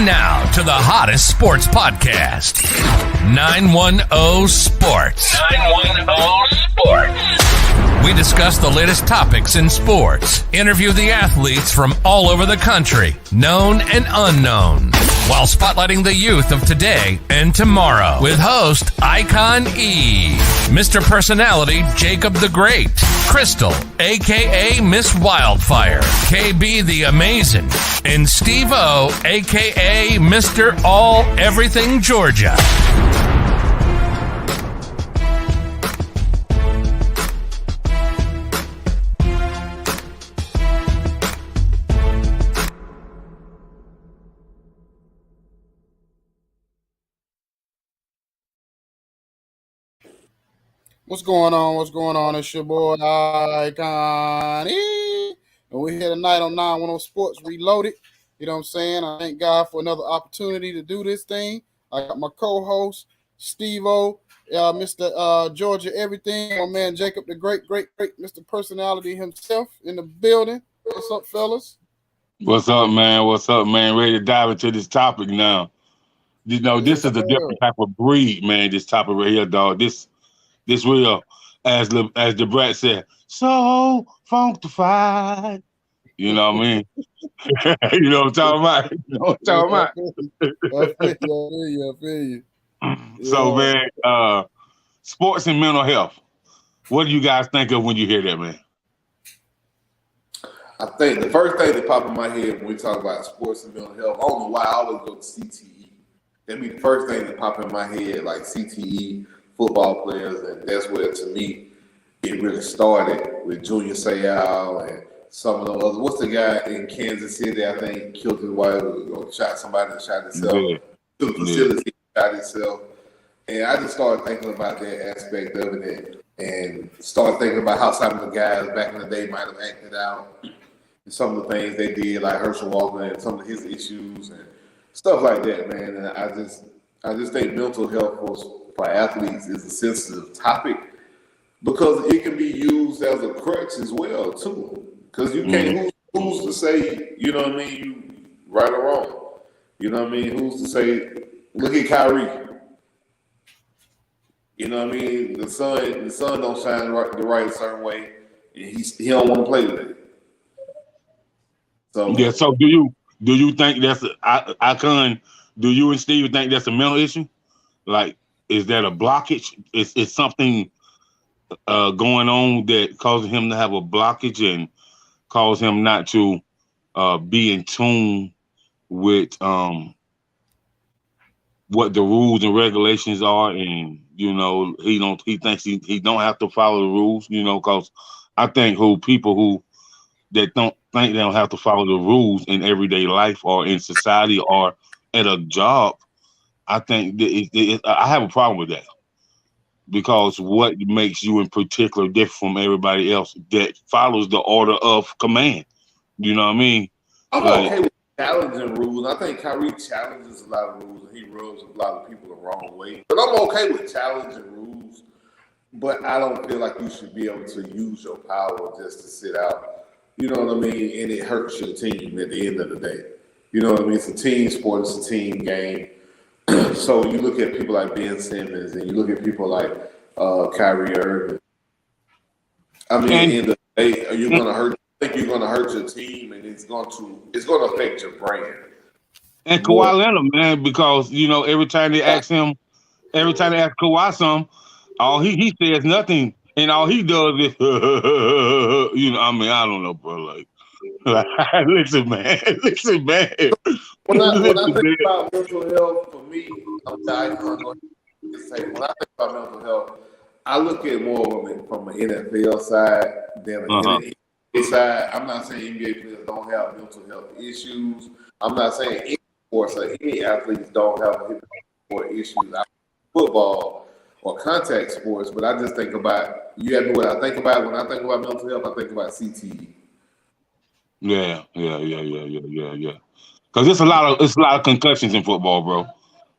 now to the hottest sports podcast, 910 Sports. 910 Sports. We discuss the latest topics in sports, interview the athletes from all over the country, known and unknown, while spotlighting the youth of today and tomorrow with host Icon E, Mr. Personality Jacob the Great, Crystal, a.k.a. Miss Wildfire, KB the Amazing, and Steve O, a.k.a. Mr. All Everything Georgia. What's going on? What's going on? It's your boy Icon E. And we're here tonight on 910 Sports Reloaded. You know what I'm saying? I thank God for another opportunity to do this thing. I got my co-host, Steve-O, Mr. Georgia Everything, my man Jacob the Great, Mr. Personality himself in the building. What's up, fellas? What's up, man? What's up, man? Ready to dive into this topic now. You know, this is a different type of breed, man, this topic right here, dog. This real, as the brat said, so funkified. You know what I mean? You know what I'm talking about? You know what I'm talking about? I feel you. So, man, sports and mental health. What do you guys think of when you hear that, man? I think the first thing that popped in my head when we talk about sports and mental health, I don't know why I always go to CTE. That'd be the first thing that popped in my head, like CTE, football players, and that's where, to me, it really started with Junior Seau and some of the others. What's the guy in Kansas City, I think, killed his wife or shot somebody and shot himself? To the facility, shot himself. And I just started thinking about that aspect of it and started thinking about how some of the guys back in the day might have acted out and some of the things they did, like Herschel Walker and some of his issues and stuff like that, man. And I just think mental health for athletes is a sensitive topic because it can be used as a crutch as well, too. Because you can't, who's to say, you know what I mean, you right or wrong? You know what I mean? Who's to say, look at Kyrie. You know what I mean? The sun don't shine the right certain way, and he don't want to play with it. So yeah. So do you think that's Icon? Do you and Steve think that's a mental issue? Like, is that a blockage? Is something going on that causes him to have a blockage and cause him not to be in tune with what the rules and regulations are, and you know he thinks he don't have to follow the rules, you know, because I think people that don't think they don't have to follow the rules in everyday life or in society or at a job, I think I have a problem with that. Because what makes you in particular different from everybody else that follows the order of command? You know what I mean? I'm okay with challenging rules. I think Kyrie challenges a lot of rules and he rubs a lot of people the wrong way. But I'm okay with challenging rules. But I don't feel like you should be able to use your power just to sit out. You know what I mean? And it hurts your team at the end of the day. You know what I mean? It's a team sport. It's a team game. So you look at people like Ben Simmons and you look at people like Kyrie Irving. I mean, at the end of the day, I think you're gonna hurt your team, and it's gonna affect your brand. And Kawhi Leonard, man, because you know every time they ask Kawhi something, all he says nothing, and all he does is you know. I mean, I don't know, bro. Like listen, man. When I think about mental health, for me, I'm going to say, when I think about mental health, I look at more from an NFL side than an NBA side. I'm not saying NBA players don't have mental health issues. I'm not saying any sports or any athletes don't have mental health issues. Football or contact sports, but I just think about, you ask me what I think about when I think about mental health, I think about CTE. Yeah. Because it's a lot of concussions in football, bro.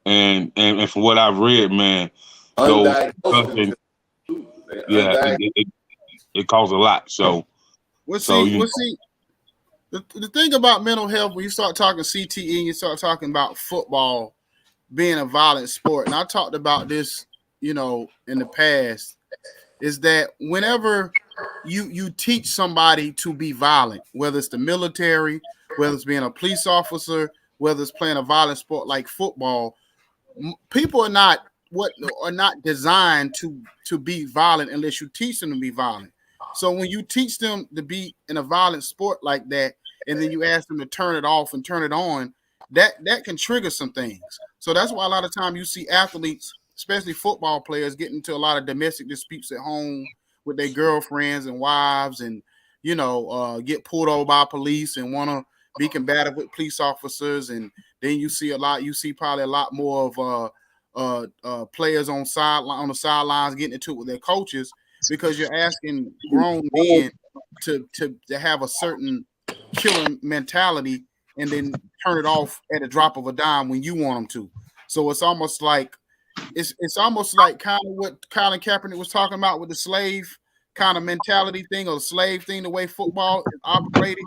And from what I've read, man, it causes a lot. So Let's The thing about mental health, when you start talking CTE and you start talking about football being a violent sport, and I talked about this, in the past, is that whenever you teach somebody to be violent, whether it's the military, whether it's being a police officer, whether it's playing a violent sport like football, people are not designed to be violent unless you teach them to be violent. So when you teach them to be in a violent sport like that, and then you ask them to turn it off and turn it on, that can trigger some things. So that's why a lot of time you see athletes, especially football players, get into a lot of domestic disputes at home with their girlfriends and wives, and get pulled over by police and want to be combative with police officers. And then you see probably a lot more of players on the sidelines getting into it with their coaches, because you're asking grown men to have a certain killing mentality and then turn it off at a drop of a dime when you want them to. So it's almost like kind of what Colin Kaepernick was talking about with the slave kind of mentality thing, or the slave thing, the way football is operating.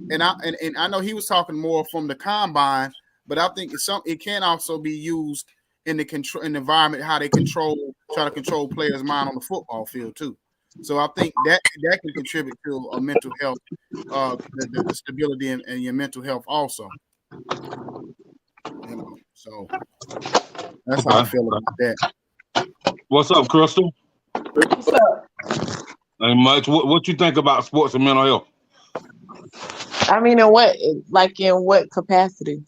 And I know he was talking more from the combine, but I think it can also be used in the environment, how they try to control players' mind on the football field too. So I think that can contribute to a mental health, the stability and your mental health also. So that's how I feel about that. What's up, Crystal? What's up? Ain't much. What you think about sports and mental health? I mean, in what capacity?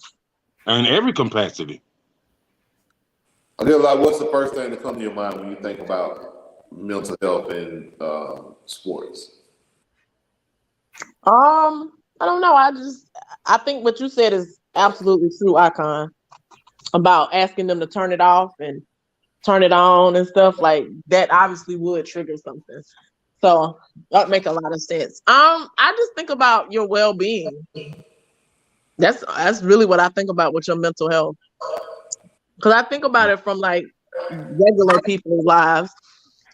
In every capacity. What's the first thing that comes to your mind when you think about mental health in sports? I don't know. I think what you said is absolutely true, Icon, about asking them to turn it off and turn it on and stuff like that. Obviously would trigger something. So that make a lot of sense. I just think about your well-being. That's really what I think about with your mental health. Because I think about it from like regular people's lives.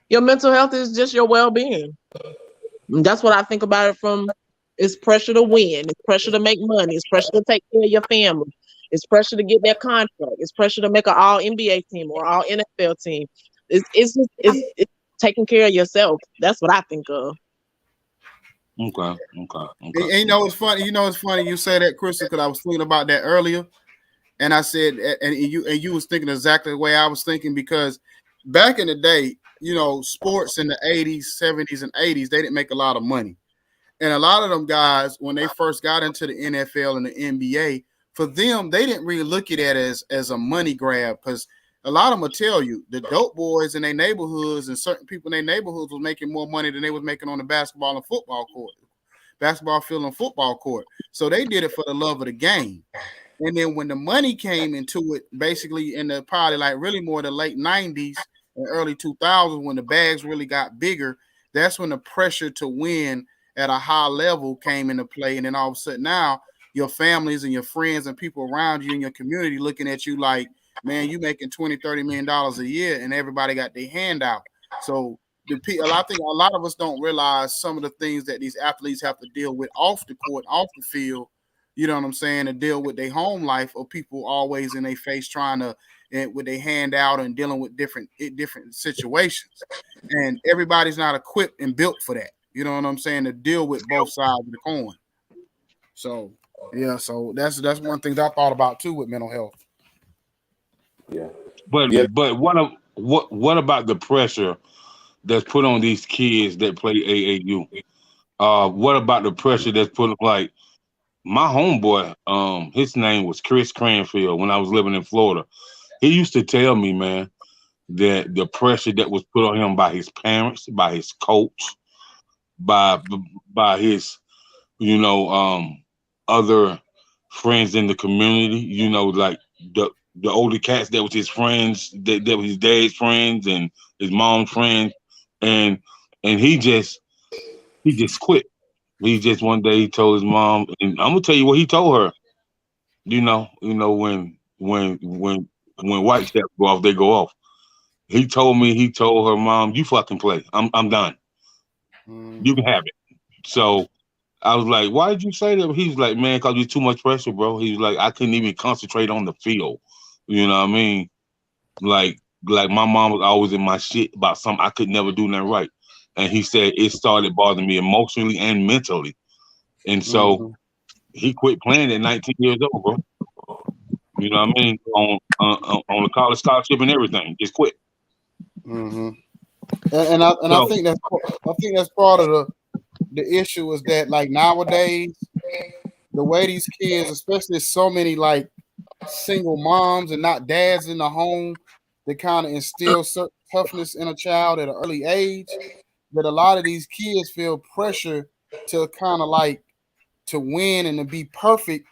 Your mental health is just your well-being. And that's what I think about it from. It's pressure to win. It's pressure to make money. It's pressure to take care of your family. It's pressure to get that contract. It's pressure to make an all NBA team or all NFL team. It's taking care of yourself. That's what I think of. Okay. And it's funny. It's funny you say that, Crystal, because I was thinking about that earlier. And I said, and you was thinking exactly the way I was thinking, because back in the day, sports in the 80s, 70s, and 80s, they didn't make a lot of money. And a lot of them guys, when they first got into the NFL and the NBA, for them, they didn't really look at it as a money grab, because a lot of them will tell you the dope boys in their neighborhoods and certain people in their neighborhoods was making more money than they was making on the basketball field and football court. So they did it for the love of the game. And then when the money came into it, basically in the probably like really more the late 90s and early 2000s, when the bags really got bigger, that's when the pressure to win at a high level came into play. And then all of a sudden now your families and your friends and people around you in your community looking at you like, man, you making $20-30 million a year, and everybody got their hand out. So I think a lot of us don't realize some of the things that these athletes have to deal with off the court, off the field. You know what I'm saying? To deal with their home life, or people always in their face trying to, with their hand out and dealing with different situations. And everybody's not equipped and built for that. You know what I'm saying? To deal with both sides of the coin. So yeah, so that's one thing that I thought about too with mental health. Yeah. But what about the pressure that's put on these kids that play AAU? What about the pressure that's put on, like, my homeboy, his name was Chris Cranfield when I was living in Florida. He used to tell me, man, that the pressure that was put on him by his parents, by his coach, by his, other friends in the community, like the older cats that was his friends, that was his dad's friends and his mom's friends, and he just quit. He just one day he told his mom, and I'm gonna tell you what he told her. When white caps go off, they go off. He told her mom, "You fucking play. I'm done. You can have it." So I was like, why did you say that? He was like, man, because it's too much pressure, bro. He was like, I couldn't even concentrate on the field. You know what I mean? Like my mom was always in my shit about something I could never do nothing right. And he said it started bothering me emotionally and mentally. And so he quit playing at 19 years old, bro. You know what I mean? On a college scholarship and everything. Just quit. Mm-hmm. I think that's part of the issue is that like nowadays the way these kids, especially so many like single moms and not dads in the home, that kind of instill certain toughness in a child at an early age, that a lot of these kids feel pressure to kind of like to win and to be perfect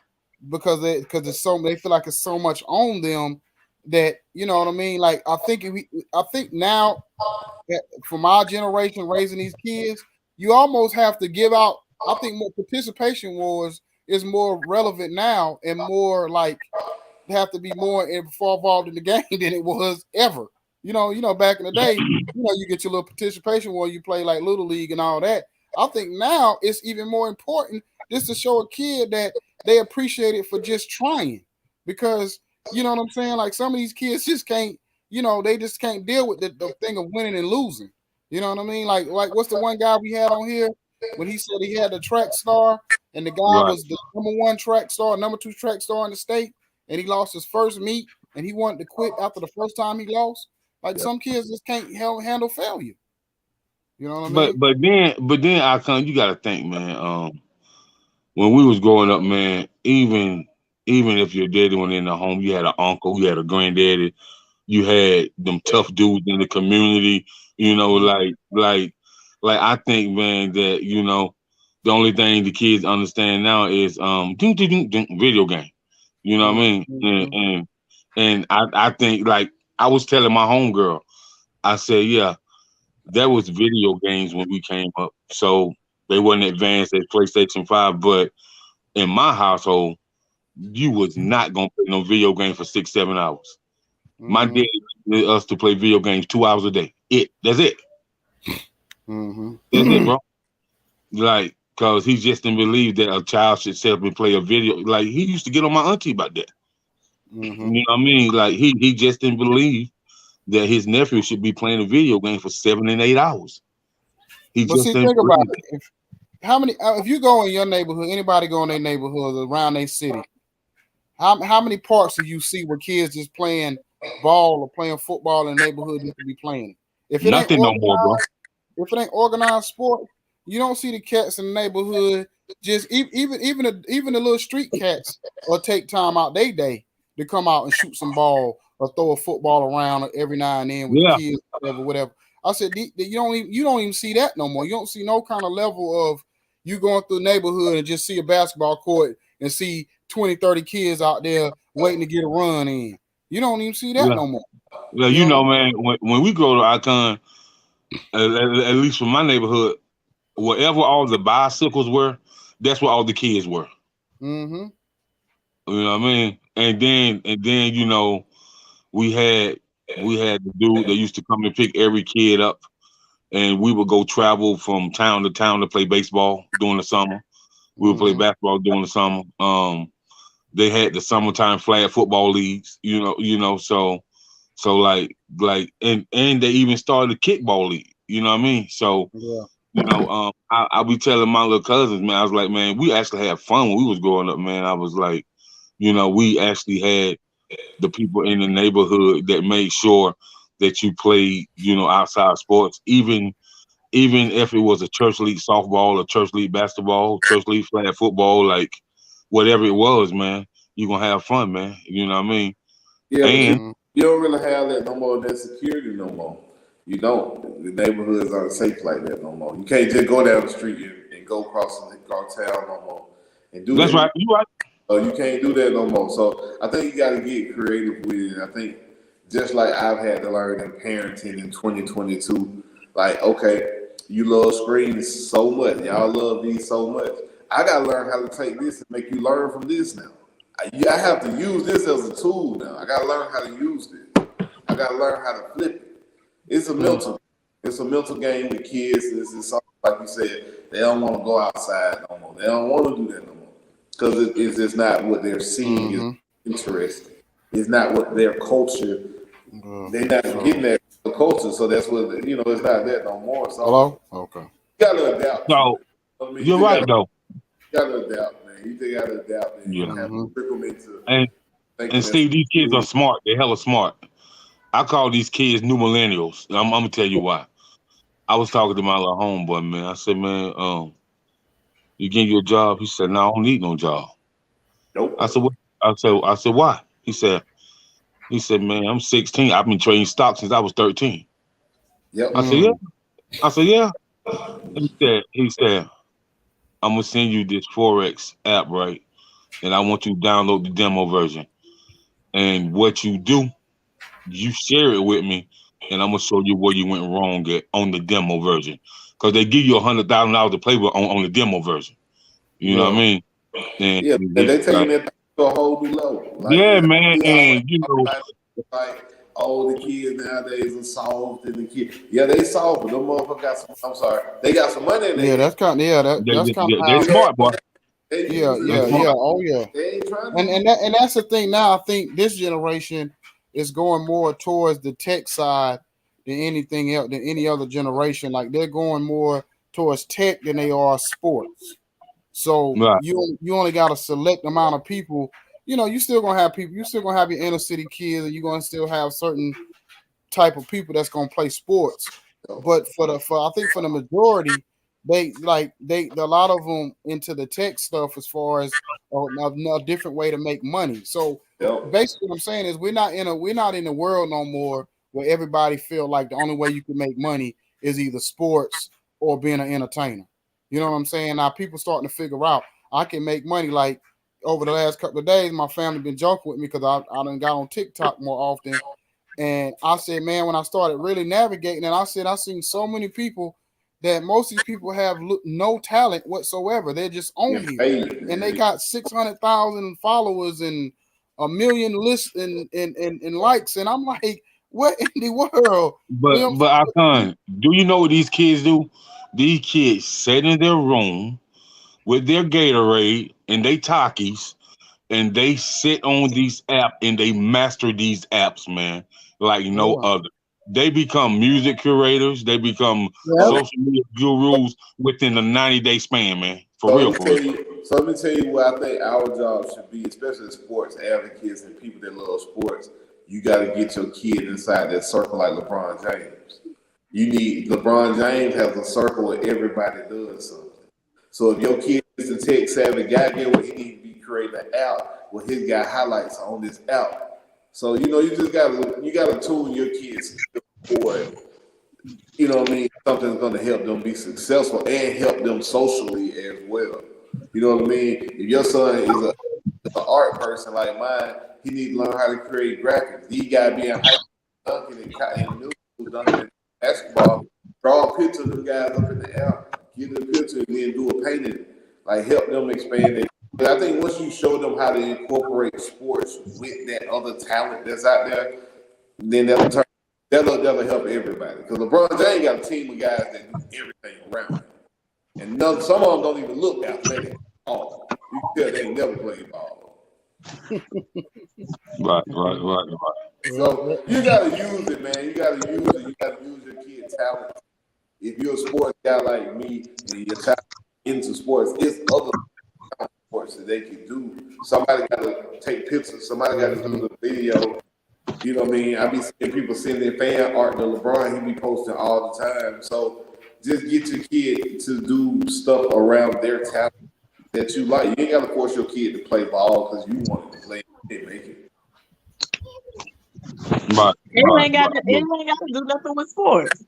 because they feel like it's so much on them that, you know what I mean? Like I think now that from our generation raising these kids, you almost have to give out. I think more participation is more relevant now and more like have to be more involved in the game than it was ever. You know, back in the day, you get your little participation where you play like Little League and all that. I think now it's even more important just to show a kid that they appreciate it for just trying, because you know what I'm saying? Like some of these kids just can't, they just can't deal with the thing of winning and losing. You know what I mean? Like what's the one guy we had on here when he said he had the track star and the guy was the #1 track star, #2 track star in the state, and he lost his first meet and he wanted to quit after the first time he lost. Like some kids just can't handle failure. You know what I mean? But then Icon, you gotta think, man. When we was growing up, man, even if your daddy went in the home, you had an uncle, you had a granddaddy, you had them tough dudes in the community. Like I think, man, that the only thing the kids understand now is video game. You know what I mean? And I think, like I was telling my homegirl, I said, yeah, that was video games when we came up. So they wasn't advanced as PlayStation 5, but in my household, you was not gonna play no video game for 6-7 hours. My dad wanted us to play video games 2 hours a day. That's it. That's it, bro. Like, cause he just didn't believe that a child should sit up and play a video. Like he used to get on my auntie about that. You know what I mean? Like he just didn't believe that his nephew should be playing a video game for 7 and 8 hours. Think about it. If you go in your neighborhood, anybody go in their neighborhood around their city, how many parks do you see where kids just playing ball or playing football in the neighborhood just to be playing? If it nothing no more, bro. If it ain't organized sport, you don't see the cats in the neighborhood. Just even the little street cats will take time out their day to come out and shoot some ball or throw a football around every now and then with the kids, whatever. I said you don't even see that no more. You don't see no kind of level of you going through the neighborhood and just see a basketball court and see 20, 30 kids out there waiting to get a run in. You don't even see that no more. Well, man, when we go to Icon, at least from my neighborhood, wherever all the bicycles were, that's where all the kids were. You know what I mean? And then we had the dude that used to come and pick every kid up, and we would go travel from town to town to play baseball during the summer. We would play basketball during the summer. They had the summertime flag football leagues, so like and they even started a kickball league, you know what I mean? So I be telling my little cousins, man, I was like, man, we actually had fun when we was growing up, man. I was like, we actually had the people in the neighborhood that made sure that you played, outside sports, even if it was a church league softball or church league basketball, church league flag football, like whatever it was, man, you're gonna have fun, man. You know what I mean? Yeah, and you don't really have that no more, that security no more. You don't. The neighborhoods aren't safe like that no more. You can't just go down the street and go across town no more and do that. That's right. You're right. You can't do that no more. So I think you got to get creative with it. I think just like I've had to learn in parenting in 2022, like, okay, you love screens so much. Y'all love these so much. I got to learn how to take this and make you learn from this now. I have to use this as a tool now. I got to learn how to use this. I got to learn how to flip it. It's a mental game with kids. It's all like you said, they don't want to go outside no more. They don't want to do that no more because it's just not what they're seeing is interesting. It's not what their culture. They're not getting that culture, so that's what it's not that no more. So hello, okay. You gotta adapt. So you're right though. You gotta adapt, man. You just gotta adapt and have to trickle me to. And Steve, these kids are smart. They're hella smart. I call these kids new millennials. I'm gonna tell you why. I was talking to my little homeboy, man. I said, man, you getting you a job? He said, no, I don't need no job. Nope. I said, what? I said, why? He said, man, I'm 16. I've been trading stocks since I was 13. Yep. I said, yeah. I said, yeah. He said, I'm gonna send you this Forex app, right? And I want you to download the demo version. And what you do, you share it with me, and I'm gonna show you where you went wrong at on the demo version. Because they give you $100,000 to play with on the demo version. You know what I mean? And they take that to a whole new level. Like, man, and like the kids nowadays are soft, and the kids, they soft, but them motherfuckers got some. I'm sorry, they got some money in there. Yeah, that's kind of that's kind of they're smart, boy. Yeah. Oh yeah. They ain't trying and that's the thing now. I think this generation is going more towards the tech side than anything else, than any other generation. Like they're going more towards tech than they are sports. So you only got a select amount of people. You still gonna have people. You still gonna have your inner city kids, and you're gonna still have certain type of people that's gonna play sports. But for I think for the majority, they a lot of them into the tech stuff as far as a different way to make money. So basically, what I'm saying is we're not in the world no more where everybody feel like the only way you can make money is either sports or being an entertainer. You know what I'm saying? Now people starting to figure out I can make money. Like over the last couple of days, my family been joking with me because I done got on TikTok more often, and I said, man, when I started really navigating, and I said I seen so many people that most of these people have no talent whatsoever. They're just on here, and they got 600,000 followers and 1 million lists and likes, and I'm like, what in the world? But Icon, do you know what these kids do? These kids sit in their room with their Gatorade and they Takis, and they sit on these apps and they master these apps, man, like no other. They become music curators. They become social media gurus within the 90-day span, man. For real. So let me tell you what I think our job should be, especially sports advocates and people that love sports. You got to get your kid inside that circle like LeBron James. LeBron James has a circle where everybody does something. So if your kid is a tech savvy guy, get what he needs to be creating an app where his guy highlights on this app. So you just gotta tune your kids for something's gonna help them be successful and help them socially as well. You know what I mean? If your son is an art person like mine, he needs to learn how to create graphics. He gotta be in high school dunking and middle school dunking and basketball. Draw a picture of them guys up in the air, get a picture, and then do a painting. Like help them expand it. But I think once you show them how to incorporate sports with that other talent that's out there, then that'll help everybody. Because LeBron James got a team of guys that do everything around him. And some of them don't even look athletic at all. You can tell they ain't never played ball. Right. So you gotta use it, man. You gotta use it. You gotta use your kid's talent. If you're a sports guy like me and you're into sports, it's other sports that they can do. Somebody got to take pictures. Somebody got to do the video. You know what I mean? I be seeing people sending fan art to LeBron. He be posting all the time. So just get your kid to do stuff around their talent that you like. You ain't got to force your kid to play ball because you want to play and make it. It ain't got to do nothing with sports.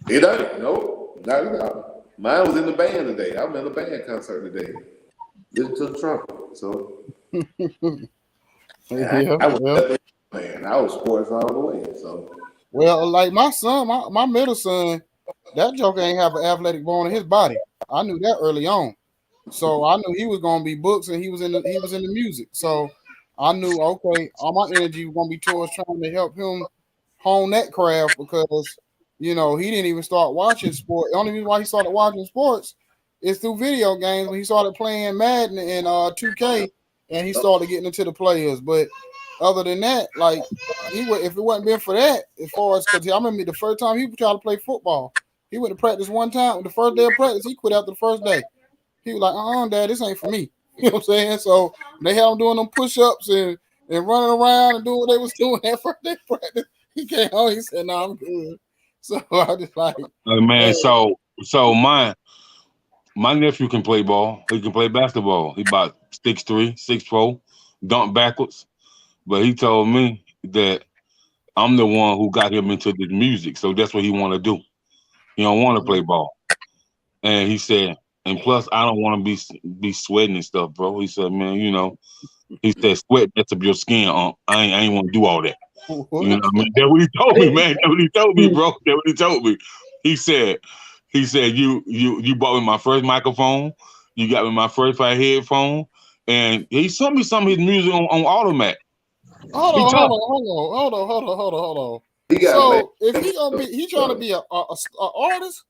It ain't. No, not at all. Mine was in the band today. I'm in a band concert today. Listen to the trumpet. So I was sports all the way. So like my son, my middle son, that joker ain't have an athletic bone in his body. I knew that early on. So I knew he was gonna be books and he was in the music. So I knew all my energy was gonna be towards trying to help him hone that craft because he didn't even start watching sports. The only reason why he started watching sports is through video games when he started playing Madden and 2K, and he started getting into the players. But other than that, like if it wasn't been for that, as far as because I remember the first time he tried to play football, he went to practice one time. The first day of practice, he quit after the first day. He was like, Dad, this ain't for me. You know what I'm saying? So they had him doing them push-ups and running around and doing what they was doing that first day of practice. He came home, he said, "No, I'm good." So I just like, man. So my nephew can play ball. He can play basketball. He about 6'3", 6'4", dunk backwards. But he told me that I'm the one who got him into the music. So that's what he want to do. He don't want to play ball. And he said, and plus I don't want to be sweating and stuff, bro. He said, man, he said, sweat mess up your skin. I ain't want to do all that. You know what I mean? That's what he told me, man. That's what he told me, bro. That's what he told me. He said, you bought me my first microphone. You got me my first headphone. And he sent me some of his music on Automatic. Hold on. So if he trying to be a artist?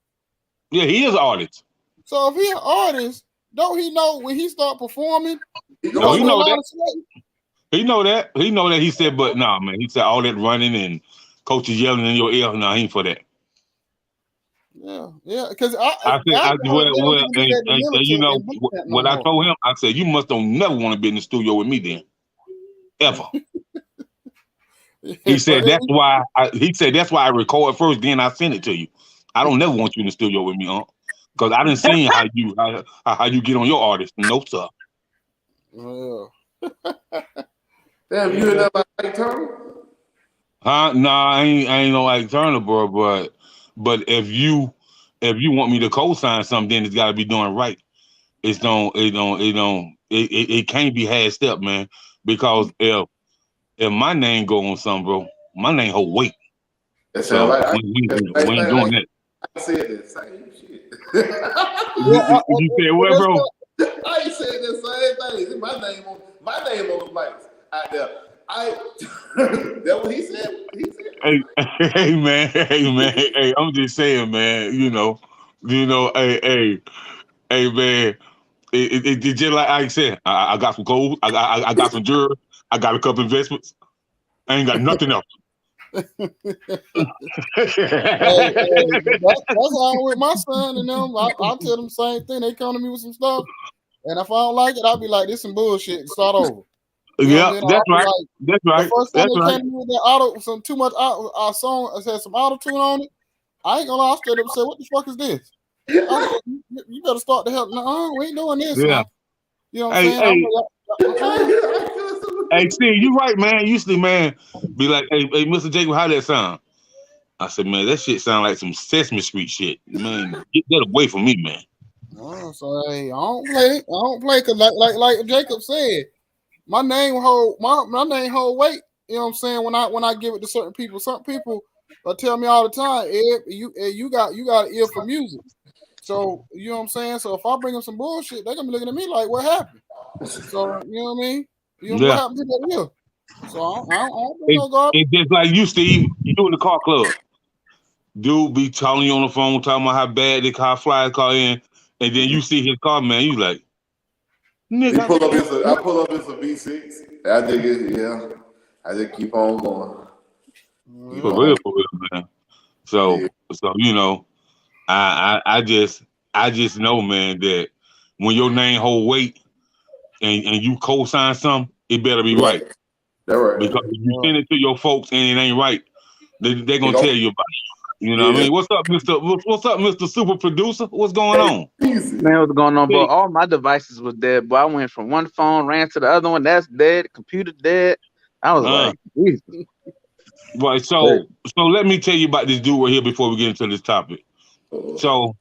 Yeah, he is an artist. So if he an artist, don't he know when he start performing? No, he know that. He know that. He know that. He said, but nah, man. He said all that running and coaches yelling in your ear. No, he ain't for that. Yeah. Because I told him, I said, you must don't never want to be in the studio with me then, ever. He said that's why. That's why I record first, then I send it to you. I don't never want you in the studio with me, because I didn't see how you get on your artist. No, sir. Yeah. Damn, you and that like Ike Turner? Huh? Nah, I ain't no Ike Turner, bro. But if you want me to co-sign something, then it's got to be done right. It can't be half step, man. Because if my name go on something, bro, my name hold weight. That sounds like we ain't doing that. I said the same shit. You said what, bro? I said the same thing. My name on the lights out there. That what he said. Hey man. Hey, I'm just saying, man. Hey, man. It just like I said. I got some gold. I got some jewelry. I got a couple investments. I ain't got nothing else. That's how I'm with my son and them. I'll tell them the same thing. They come to me with some stuff, and if I don't like it, I'll be like, "This some bullshit," and start over. Yeah, that's right. That's right. The first time they came to me with that our song had some auto tune on it. I ain't gonna lie, I stood up and said, "What the fuck is this?" Said, you better start the hell. No, we ain't doing this. Yeah. You know what I'm saying? Hey, Steve, you right, man. Usually, man, be like, hey, Mr. Jacob, how that sound? I said, man, that shit sound like some Sesame Street shit. Man, get that away from me, man. So hey, I don't play because like Jacob said, my name hold weight. You know what I'm saying? When I give it to certain people tell me all the time, you got an ear for music. So you know what I'm saying? So if I bring them some bullshit, they're gonna be looking at me like, what happened? So you know what I mean? What happened to that ear? So I don't bring no garbage. It's just like you, Steve. You in the car club. Dude be calling you on the phone, talking about how bad the car flies car in, and then you see his car, man. You like, nigga. I pull up it's a V6. I just keep on going. For real, man. So I just know, man, that when your name hold weight and you co-sign something, it better be right. That's right. Because if you send it to your folks and it ain't right, they're gonna tell you about it. You know what I mean? What's up, Mr. Super Producer? What's going on? Man, what's going on, bro? All my devices was dead, but I went from one phone, ran to the other one, that's dead, computer dead. I was like, Jesus. Right, so let me tell you about this dude right here before we get into this topic. So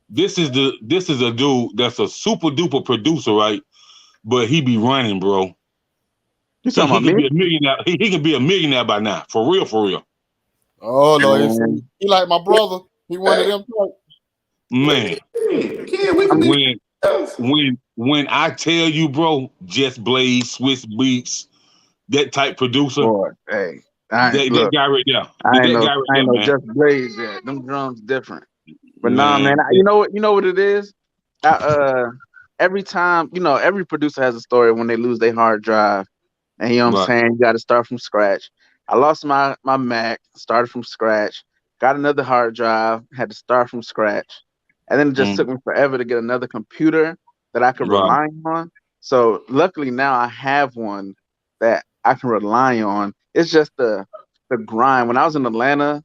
this is a dude that's a super duper producer, right? But he be running, bro. You talking about me? Be a millionaire. He can be a millionaire by now, for real. Oh no, he like my brother. He one of them type. Man, when I tell you, bro, Just Blaze, Swiss Beats, that type producer. Boy, hey, That guy right there. That guy right I ain't there, no man. Just Blaze yet. Them drums different. But nah, Man, man. You know what it is. Every time, every producer has a story when they lose their hard drive, and you know what I'm right. saying. You got to start from scratch. I lost my Mac, started from scratch. Got another hard drive, had to start from scratch, and then it just took me forever to get another computer that I could Right. rely on. So luckily now I have one that I can rely on. It's just the grind. When I was in Atlanta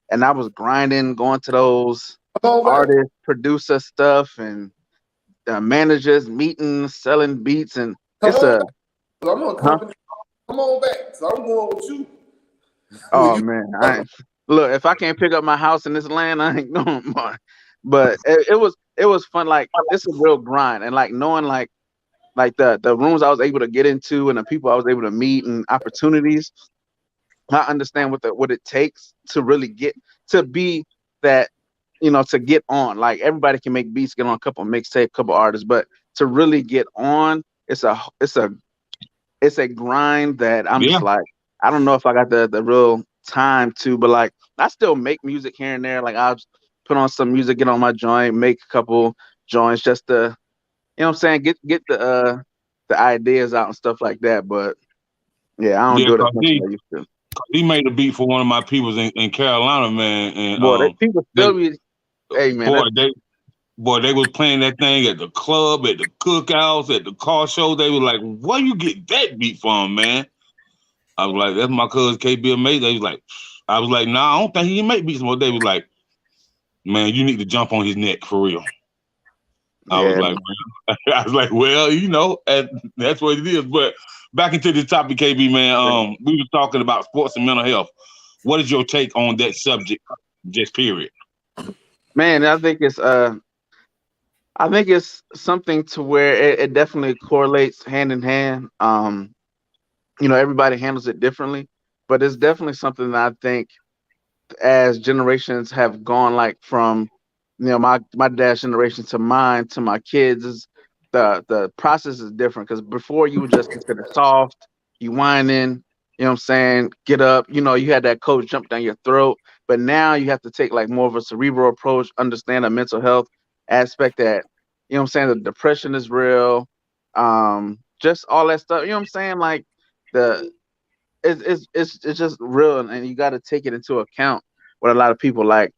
and I was grinding, going to those Come on back. artist producer stuff and managers meetings, selling beats, and Come it's on a back. I'm on company. Come on back. So I'm going with you. oh man, look, if I can't pick up my house in this land, I ain't going more. But it was fun. Like it's a real grind, and like knowing like the rooms I was able to get into and the people I was able to meet and opportunities. I understand what it takes to really get to be that, to get on. Like everybody can make beats, get on a couple of mixtape, couple artists, but to really get on, it's a grind that I'm Yeah. just like, I don't know if I got the real time to, but like I still make music here and there. Like I'll just put on some music, get on my joint, make a couple joints just to, what I'm saying, get the ideas out and stuff like that. But yeah, I don't Yeah, do it as cause much as I used to. he made a beat for one of my peoples in Carolina, man, and Boy, people they still be, hey man, boy they was playing that thing at the club, at the cookouts, at the car show. They was like, "Where you get that beat from, man?" I was like, "That's my cousin KB Amazing." They was like, I was like, "Nah, I don't think he can make beats more." They was like, "Man, you need to jump on his neck for real." I was yeah, like, well, and that's what it is. But back into the topic, KB, man, we were talking about sports and mental health. What is your take on that subject? Just period. man. I think it's something to where it definitely correlates hand in hand. Everybody handles it differently, but it's definitely something that I think as generations have gone, like from my dad's generation to mine to my kids, is the process is different, because before you were just considered soft, you whining, what I'm saying, get up, you had that coach jump down your throat, but now you have to take like more of a cerebral approach, understand the mental health aspect, that what I'm saying, the depression is real, just all that stuff, what I'm saying, like the it's just real, and you got to take it into account with a lot of people, like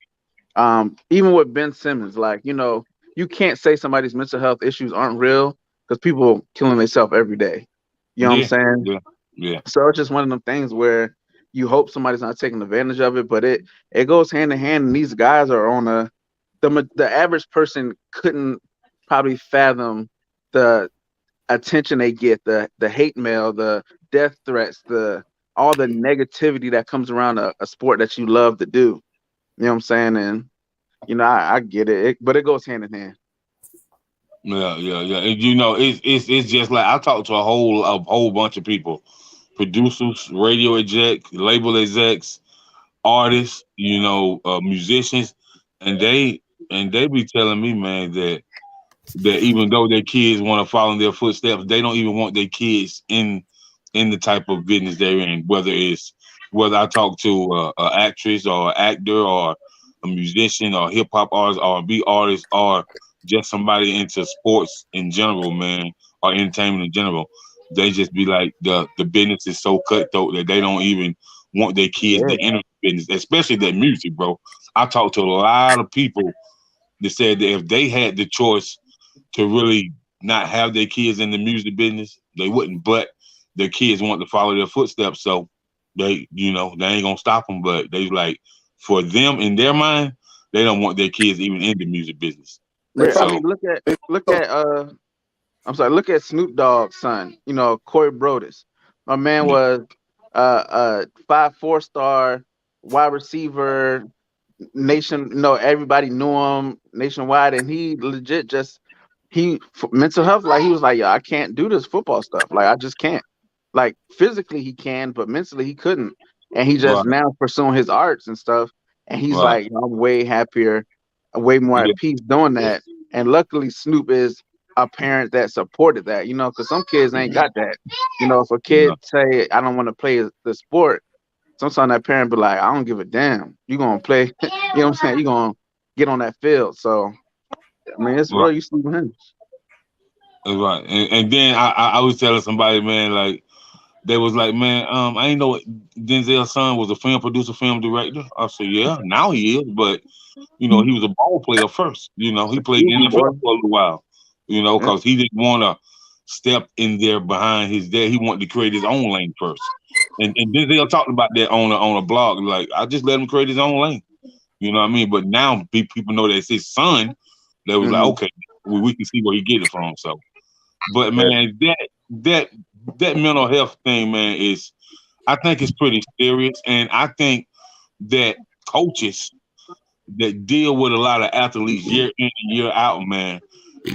even with Ben Simmons, like you can't say somebody's mental health issues aren't real, because people killing themselves every day, what I'm Yeah, saying. yeah. So it's just one of them things where you hope somebody's not taking advantage of it, but it goes hand in hand, and these guys are on the average person couldn't probably fathom the attention they get, the hate mail, the death threats, all the negativity that comes around a sport that you love to do. You know what I'm saying? And I get it, but it goes hand in hand. Yeah. And it's just like I talked to a whole bunch of people, producers, radio exec, label execs, artists, musicians, and they be telling me, man, that even though their kids want to follow in their footsteps, they don't even want their kids in the type of business they're in. Whether I talk to an actress or an actor or a musician or hip hop artist or R&B artist or just somebody into sports in general, man, or entertainment in general, they just be like the business is so cutthroat that they don't even want their kids to enter the business, especially their music, bro. I talked to a lot of people that said that if they had the choice to really not have their kids in the music business, they wouldn't. But their kids want to follow their footsteps, so they ain't gonna stop them. But they like, for them in their mind, they don't want their kids even in the music business. Yeah, I So mean, look at Snoop Dogg's son, Corey Brodus. My man was a 5 4-star wide receiver, everybody knew him nationwide, and he legit mental health, like he was like, yeah, I can't do this football stuff, like I just can't. Like physically he can, but mentally he couldn't, and he just right, now pursuing his arts and stuff, and he's right, like, I'm way happier, way more yeah, at peace doing that. And luckily Snoop is a parent that supported that, because some kids ain't got that. If a yeah, kid say I don't want to play the sport, sometimes that parent be like, I don't give a damn. You gonna play, you know what I'm saying? You gonna get on that field. So I mean, it's real. You see him. That's right. And then I was telling somebody, man, like they was like, man, I ain't know Denzel's son was a film producer, film director. I said, yeah, now he is, but he was a ball player first. He played NFL for a little while. Because he didn't want to step in there behind his dad. He wanted to create his own lane first. And Denzel talked about that on a blog. Like, I just let him create his own lane. You know what I mean? But now people know that it's his son. They was like, okay, we can see where he get it from. So, but man, that mental health thing, man, I think it's pretty serious. And I think that coaches that deal with a lot of athletes year in and year out, man,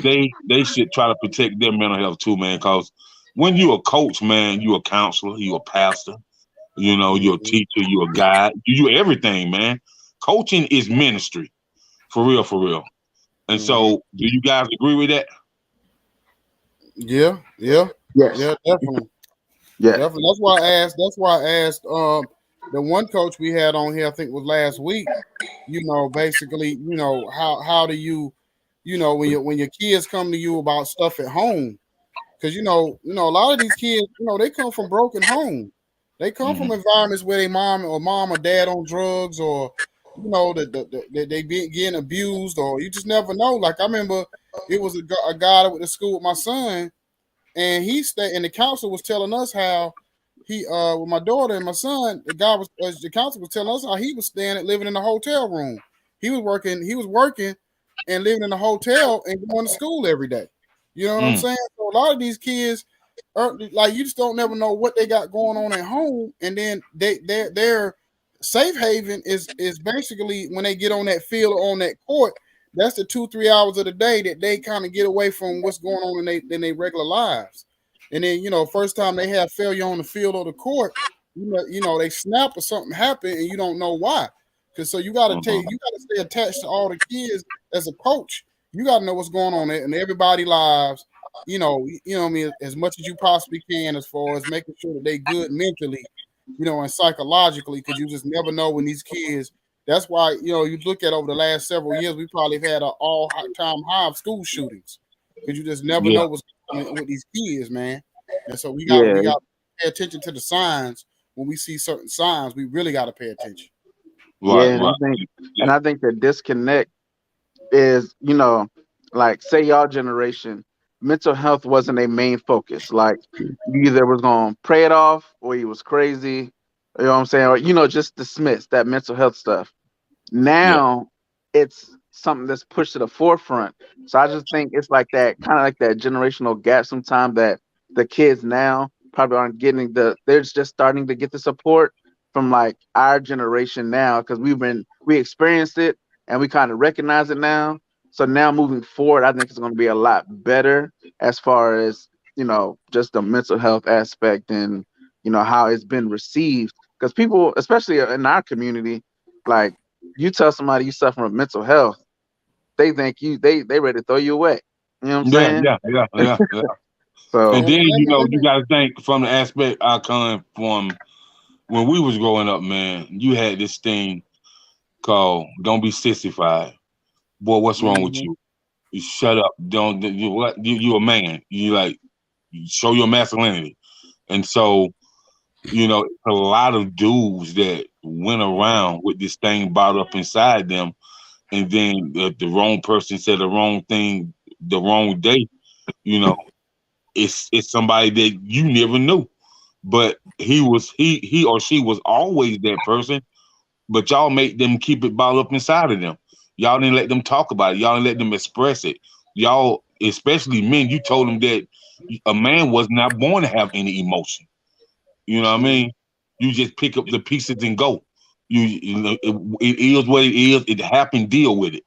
they should try to protect their mental health too, man. Because when you're a coach, man, you're a counselor, you're a pastor, you're a teacher, you're a guide, you're everything, man. Coaching is ministry, for real, for real. And so, do you guys agree with that? Yeah, definitely. Yeah, definitely. That's why I asked. The one coach we had on here, I think was last week. Basically, how do you, when your kids come to you about stuff at home, because a lot of these kids, they come from broken homes. They come from environments where their mom or dad on drugs, or they be getting abused, or you just never know. Like I remember, it was a guy that went to school with my son, and and the counselor was telling us how he with my daughter and my son, the counselor was telling us how he was living in a hotel room. He was working and living in a hotel and going to school every day. You know what I'm saying? So a lot of these kids are like, you just don't never know what they got going on at home, and then their safe haven is basically when they get on that field or on that court. That's the 2-3 hours of the day that they kind of get away from what's going on in their regular lives. And then, first time they have failure on the field or the court, they snap or something happen and you don't know why. So you got to stay attached to all the kids as a coach. You got to know what's going on in everybody's lives. What I mean, as much as you possibly can, as far as making sure that they good mentally, and psychologically, because you just never know when these kids. That's why, you look at over the last several years, we probably have had an all-time high of school shootings, because you just never know what's going on with these kids, man. And so we got to pay attention to the signs. When we see certain signs, we really got to pay attention. Right, and I think the disconnect is, like, say y'all generation, mental health wasn't a main focus. Like, you either was going to pray it off or you was crazy. You know what I'm saying? Or, just dismiss that mental health stuff. Now it's something that's pushed to the forefront. So I just think it's like that, kind of like that generational gap sometimes, that the kids now probably aren't getting they're just starting to get the support from like our generation now, because we experienced it and we kind of recognize it now. So now moving forward, I think it's going to be a lot better as far as, just the mental health aspect and, how it's been received. Because people, especially in our community, like, you tell somebody you suffer from mental health, they think they ready to throw you away. You know what I'm saying? Yeah. So, and then, you got to think from the aspect I come from when we was growing up, man, you had this thing called "Don't be sissified." Boy, what's wrong with you? You shut up. You a man. You show your masculinity. And so, a lot of dudes that went around with this thing bottled up inside them, and then the wrong person said the wrong thing the wrong day, it's somebody that you never knew. But he or she was always that person, but y'all made them keep it bottled up inside of them. Y'all didn't let them talk about it. Y'all didn't let them express it. Y'all, especially men, you told them that a man was not born to have any emotion. You know what I mean? You just pick up the pieces and go. It is what it is. It happened. Deal with it,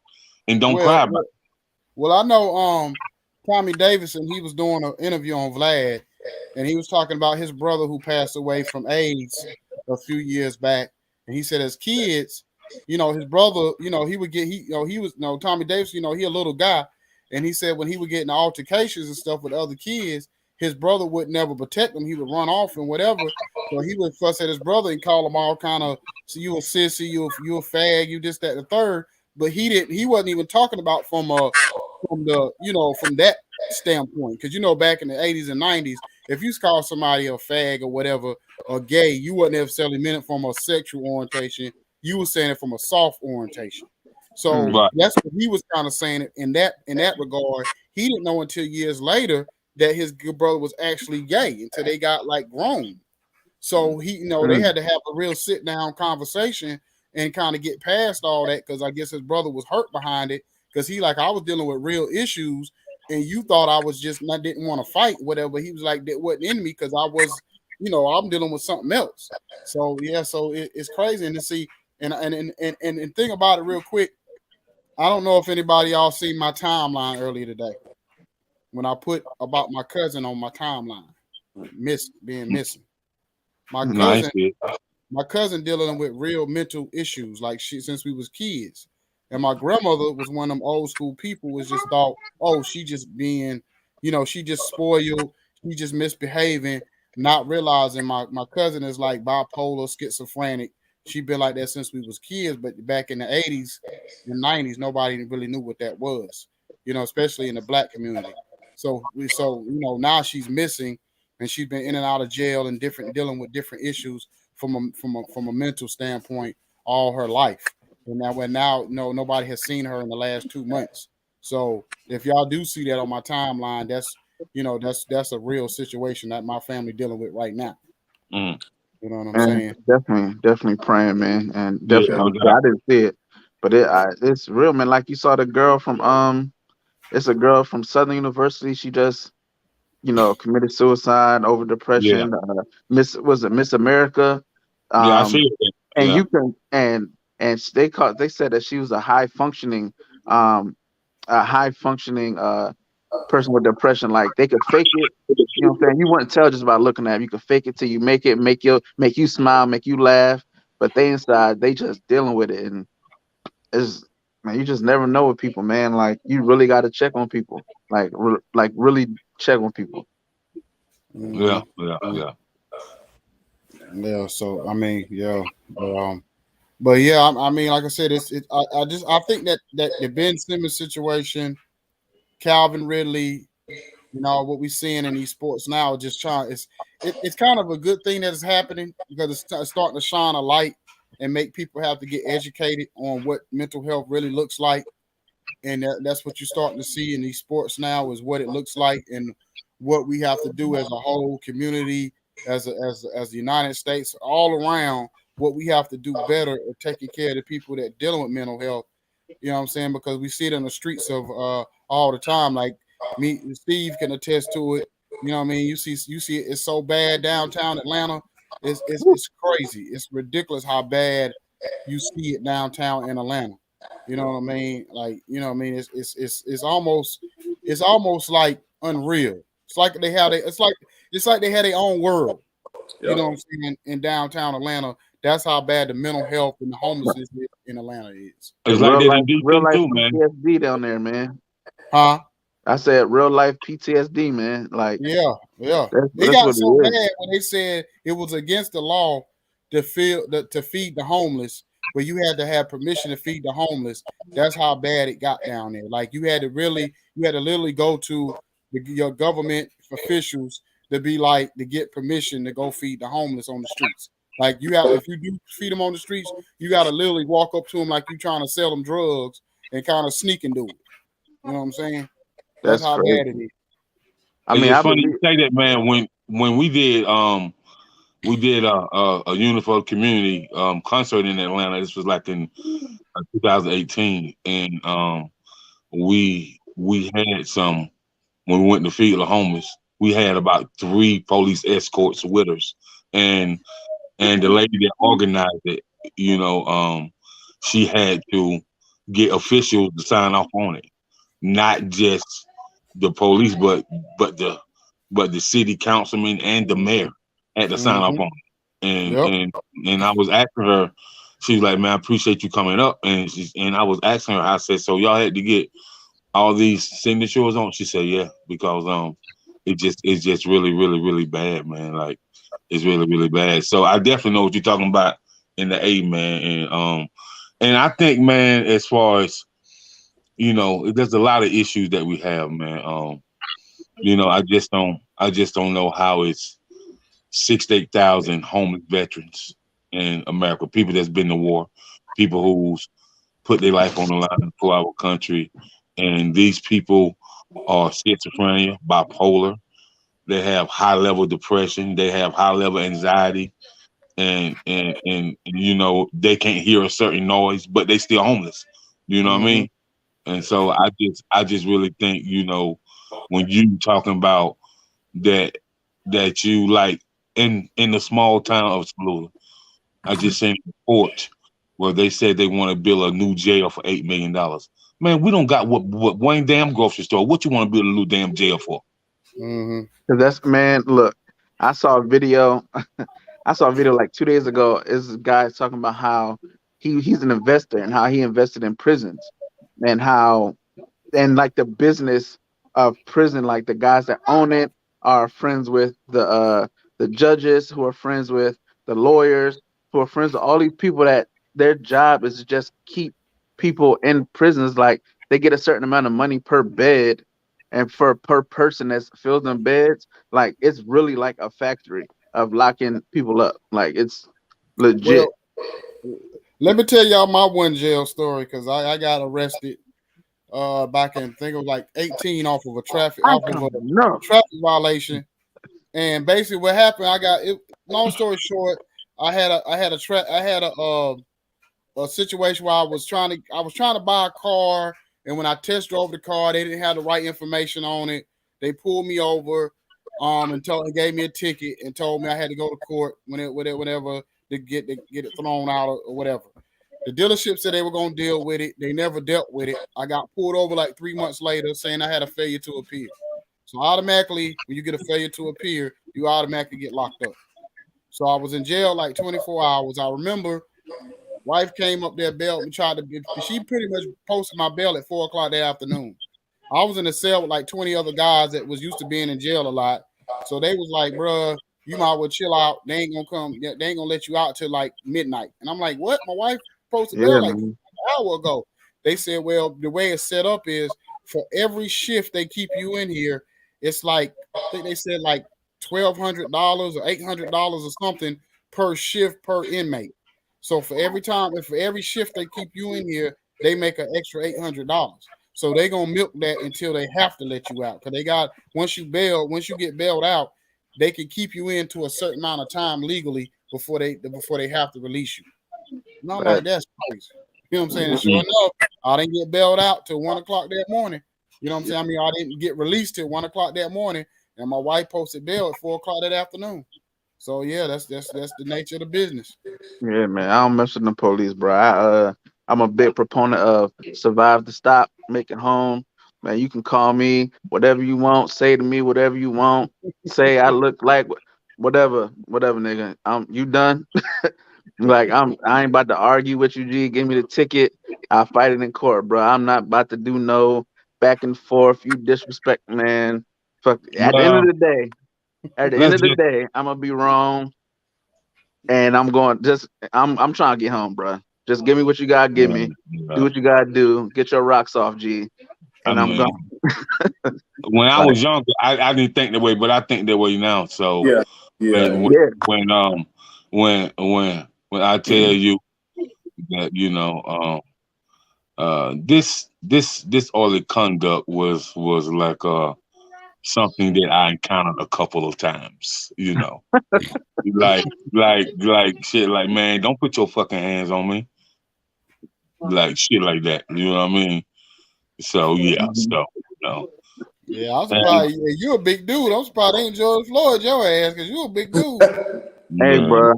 and don't cry about it. Well, I know Tommy Davidson. He was doing an interview on Vlad, and he was talking about his brother who passed away from AIDS a few years back. And he said, as kids, his brother, he would get Tommy Davidson, he a little guy, and he said when he would get in altercations and stuff with other kids, his brother would never protect him. He would run off and whatever. So he would fuss at his brother and call him all kind of, so you a sissy, you a fag, you this, that, and the third. But he wasn't even talking about from that standpoint. Because back in the 80s and 90s, if you call somebody a fag or whatever or gay, you wasn't necessarily meant it from a sexual orientation. You were saying it from a soft orientation. So that's what he was kind of saying in that regard. He didn't know until years later that his good brother was actually gay until they got like grown. So they had to have a real sit down conversation and kind of get past all that, because I guess his brother was hurt behind it, because I was dealing with real issues and you thought I was just didn't want to fight, whatever. He was like, that wasn't in me because I was, I'm dealing with something else. So yeah, so it's crazy. And to see and think about it real quick. I don't know if anybody y'all seen my timeline earlier today when I put about my cousin on my timeline, being missing. My cousin dealing with real mental issues since we was kids. And my grandmother was one of them old school people was just thought, oh, she just being, she just spoiled, she just misbehaving, not realizing my cousin is like bipolar, schizophrenic. She been like that since we was kids, but back in the 80s and 90s, nobody really knew what that was, especially in the Black community. So now she's missing, and she's been in and out of jail and dealing with different issues from a mental standpoint all her life. And now nobody has seen her in the last 2 months. So if y'all do see that on my timeline, that's a real situation that my family dealing with right now. Mm. You know what I'm saying? Definitely praying, man, and definitely I didn't see it, but it's real, man. Like you saw the girl from it's a girl from Southern University. She just committed suicide over depression. Miss America? I see it. And you can and they said that she was a high functioning person with depression. Like they could fake it, what I'm saying? You wouldn't tell just by looking at it. You could fake it till you make it, make you smile, make you laugh, but they inside they just dealing with it. And man, you just never know with people, man. Like you really got to check on people, like really check on people. Yeah. So I mean, but yeah, I mean, like I said, I think that the Ben Simmons situation, Calvin Ridley, what we're seeing in these sports now, it's kind of a good thing that is happening, because it's starting to shine a light and make people have to get educated on what mental health really looks like. And that's what you're starting to see in these sports now, is what it looks like and what we have to do as a whole community, as the United States, all around, what we have to do better at taking care of the people that dealing with mental health. You know what I'm saying? Because we see it in the streets of all the time. Like me and Steve can attest to it. You know what I mean? You see it, it's so bad downtown Atlanta. It's crazy. It's ridiculous how bad you see it downtown in Atlanta. You know what I mean? Like, what I mean? It's almost like unreal. It's like they had their own world. Yep. You know what I'm saying? In downtown Atlanta. That's how bad the mental health and the homelessness in Atlanta is. It's like real life too, man. PTSD down there, man. Huh? I said real life PTSD, man. Like yeah. It got so bad when they said it was against the law to feed the homeless, but you had to have permission to feed the homeless. That's how bad it got down there. Like you had to literally go to your government officials to get permission to go feed the homeless on the streets. Like if you do feed them on the streets, you got to literally walk up to them like you trying to sell them drugs and kind of sneak and do it. You know what I'm saying? That's how crazy. bad it is. I mean, it's funny you say that, man. When we did a Unified Community concert in Atlanta. This was like in 2018, and we had some when we went to feed the homeless. We had about 3 police escorts with us, and the lady that organized it, she had to get officials to sign off on it, not just the police, but the city councilman and the mayor had to sign off on it. And I was asking her, she was like, "Man, I appreciate you coming up." And I was asking her, I said, "So y'all had to get all these signatures on?" She said, "Yeah, because it's just really, really, really bad, man. Like it's really, really bad. So I definitely know what you're talking about in the A, man. And I think, man, as far as there's a lot of issues that we have, man. I just don't know how it's 68,000 homeless veterans in America, people that's been to war, people who's put their life on the line for our country, and these people are schizophrenia, bipolar. They have high level depression. They have high level anxiety, and they can't hear a certain noise, but they still homeless. You know what I mean? And so I just really think when you talking about that you like in the small town of Saluda, I just seen a report where they said they want to build a new jail for $8 million. Man, we don't got what one damn grocery store. What you want to build a new damn jail for? Man, look, I saw a video. Like 2 days ago. This guy talking about how he's an investor and how he invested in prisons and like the business of prison, like the guys that own it are friends with the judges, who are friends with the lawyers, who are friends with all these people that their job is to just keep people in prisons. Like they get a certain amount of money per bed, and per person that fills them beds. Like it's really like a factory of locking people up. Like it's legit. Well, let me tell y'all my one jail story, because I got arrested back in, I think it was like 18 off of a traffic violation. And basically what happened, long story short, I had a situation where I was trying to buy a car, and when I test drove the car, they didn't have the right information on it. They pulled me over and gave me a ticket and told me I had to go to court whenever to get it thrown out or whatever. The dealership said they were going to deal with it. They never dealt with it. I got pulled over like 3 months later saying I had a failure to appear. So automatically, when you get a failure to appear, you automatically get locked up. So I was in jail like 24 hours. I remember wife came up there, bailed and she pretty much posted my bail at 4 o'clock that afternoon. I was in a cell with like 20 other guys that was used to being in jail a lot. So they was like, bruh, you might well chill out. They ain't gonna let you out till like midnight. And I'm like, what? My wife posted bail like an hour ago. They said, well, the way it's set up is for every shift they keep you in here, it's like, I think they said like $1,200 or $800 or something per shift per inmate. So for every shift they keep you in here, they make an extra $800. So they gonna milk that until they have to let you out. Because once you get bailed out, they can keep you in to a certain amount of time legally before they have to release you. And I'm like, that's crazy. You know what I'm saying? And sure enough, I didn't get bailed out till 1 o'clock that morning. You know what I'm saying? I mean, I didn't get released till 1 o'clock that morning, and my wife posted bail at 4 o'clock that afternoon. So yeah, that's the nature of the business. Yeah, man. I don't mess with the police, bro. I'm a big proponent of survive to stop, make it home. Man, you can call me whatever you want, say to me whatever you want, say I look like whatever, nigga. You done? Like I ain't about to argue with you, G. Give me the ticket. I'll fight it in court, bro. I'm not about to do no back and forth. You disrespect, man. Fuck. At the end of the day, I'm gonna be wrong, and I'm trying to get home, bro. Just give me what you gotta give me. Do what you gotta do. Get your rocks off, G. And I'm gone. When I was younger, I didn't think that way, but I think that way now. So when I tell you that this disorderly conduct was like something that I encountered a couple of times, like shit, like, man, don't put your fucking hands on me, like shit like that, you know what I mean? So yeah, yeah, I'm surprised. Yeah, you a big dude. I'm surprised they ain't George Floyd your ass, because you a big dude. Hey, bro.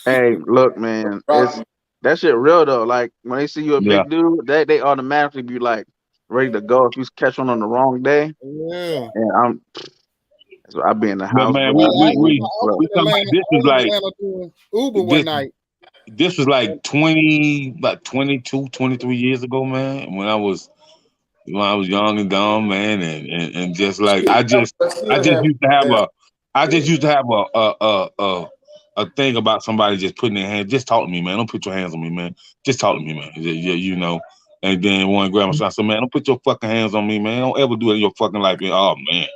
Hey, look, man, that shit real though. Like when they see you a big dude, they automatically be like ready to go if you catch one on the wrong day. Yeah. And I'll be in the house. Man, this is like Uber one night. This was like 22, 23 years ago, man. When I was when I was young and dumb, man, and just like I just Still used to have have a thing about somebody just putting their hand. Just talk to me, man. Don't put your hands on me, man. Just talk to me, man. Yeah, you know. And then one grandma said, "Man, don't put your fucking hands on me, man. Don't ever do it in your fucking life." Oh man,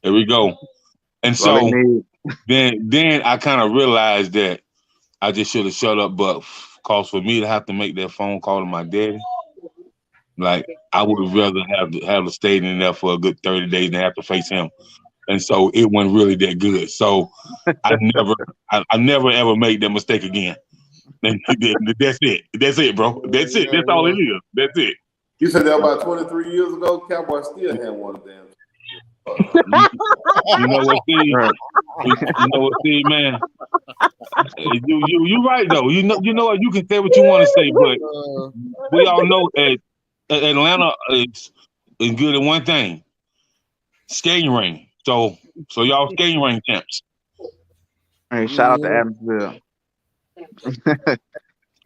here we go. And That's all they so need. then I kind of realized that I just should have shut up. But cause for me to have to make that phone call to my daddy, like I would have rather have stayed in there for a good 30 days than have to face him. And so it wasn't really that good. So I never ever made that mistake again. And that's it. That's it, bro. That's it. That's all it is. That's it. You said that about 23 years ago. Cowboys still had one of them. You know what, Steve? You know what, Steve, man? You right though. You know what? You can say what you want to say, but we all know that Atlanta is good at one thing: skating ring. So y'all skating ring champs. Hey, shout out to Adamsville.